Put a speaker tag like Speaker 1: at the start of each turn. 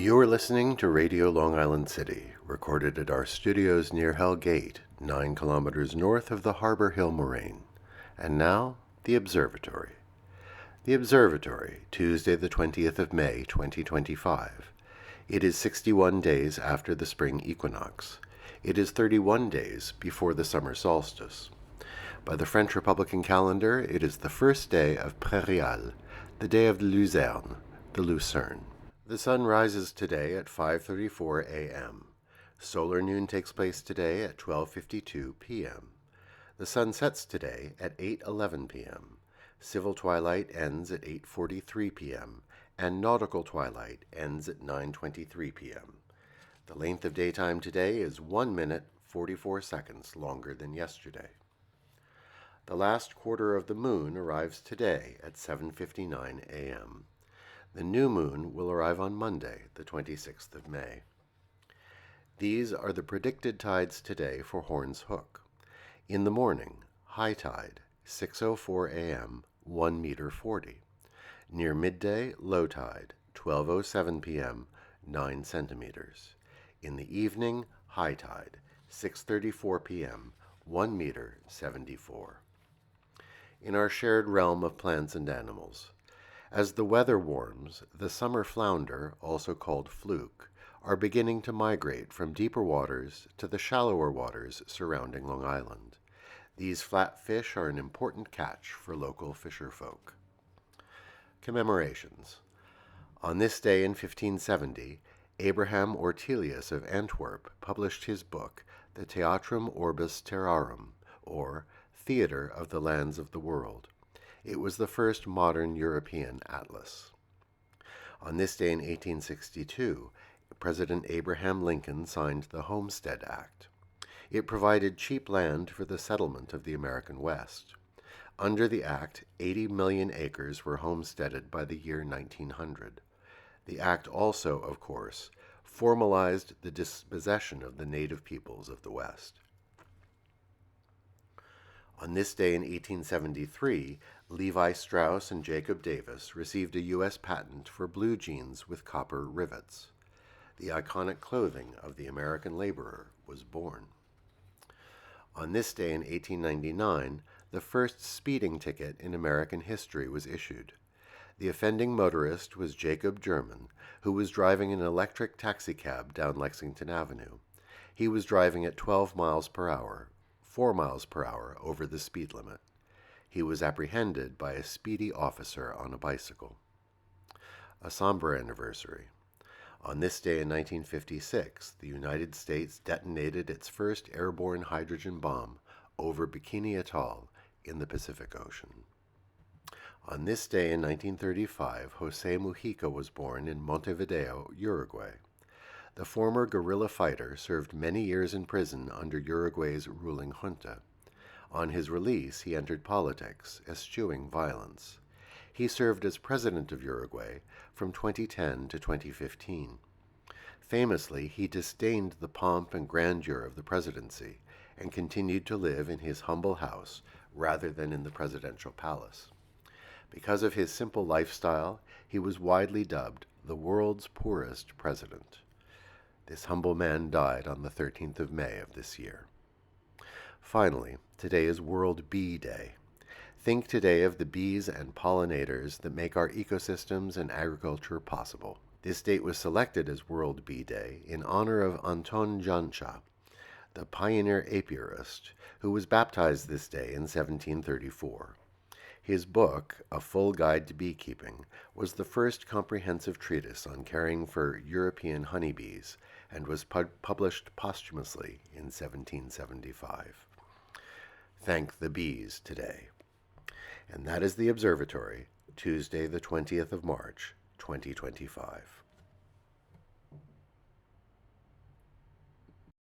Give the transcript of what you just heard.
Speaker 1: You're listening to Radio Long Island City, recorded at our studios near Hell Gate, 9 kilometers north of the Harbor Hill Moraine. And now, the Observatory. The Observatory, Tuesday the 20th of May, 2025. It is 61 days after the spring equinox. It is 31 days before the summer solstice. By the French Republican calendar, it is the first day of Prairial, the day of the Luzerne, the Lucerne. The sun rises today at 5:34 a.m. Solar noon takes place today at 12:52 p.m. The sun sets today at 8:11 p.m. Civil twilight ends at 8:43 p.m. and nautical twilight ends at 9:23 p.m. The length of daytime today is 1 minute 44 seconds longer than yesterday. The last quarter of the moon arrives today at 7:59 a.m. The new moon will arrive on Monday, the 26th of May. These are the predicted tides today for Horn's Hook. In the morning, high tide, 6:04 a.m., 1 meter 40. Near midday, low tide, 12:07 p.m., 9 centimeters. In the evening, high tide, 6:34 p.m., 1 meter 74. In our shared realm of plants and animals, as the weather warms, the summer flounder, also called fluke, are beginning to migrate from deeper waters to the shallower waters surrounding Long Island. These flat fish are an important catch for local fisher folk. Commemorations. On this day in 1570, Abraham Ortelius of Antwerp published his book, the Theatrum Orbis Terrarum, or Theater of the Lands of the World. It was the first modern European atlas. On this day in 1862, President Abraham Lincoln signed the Homestead Act. It provided cheap land for the settlement of the American West. Under the act, 80 million acres were homesteaded by the year 1900. The act also, of course, formalized the dispossession of the native peoples of the West. On this day in 1873, Levi Strauss and Jacob Davis received a U.S. patent for blue jeans with copper rivets. The iconic clothing of the American laborer was born. On this day in 1899, the first speeding ticket in American history was issued. The offending motorist was Jacob German, who was driving an electric taxicab down Lexington Avenue. He was driving at 12 miles per hour, 4 miles per hour over the speed limit. He was apprehended by a speedy officer on a bicycle. A somber anniversary. On this day in 1956, the United States detonated its first airborne hydrogen bomb over Bikini Atoll in the Pacific Ocean. On this day in 1935, José Mujica was born in Montevideo, Uruguay. The former guerrilla fighter served many years in prison under Uruguay's ruling junta. On his release, he entered politics, eschewing violence. He served as president of Uruguay from 2010 to 2015. Famously, he disdained the pomp and grandeur of the presidency and continued to live in his humble house rather than in the presidential palace. Because of his simple lifestyle, he was widely dubbed the world's poorest president. This humble man died on the 13th of May of this year. Finally, today is World Bee Day. Think today of the bees and pollinators that make our ecosystems and agriculture possible. This date was selected as World Bee Day in honor of Anton Janša, the pioneer apiarist, who was baptized this day in 1734. His book, A Full Guide to Beekeeping, was the first comprehensive treatise on caring for European honeybees and was published posthumously in 1775. Thank the bees today. And that is the Observatory, Tuesday the 20th of March, 2025.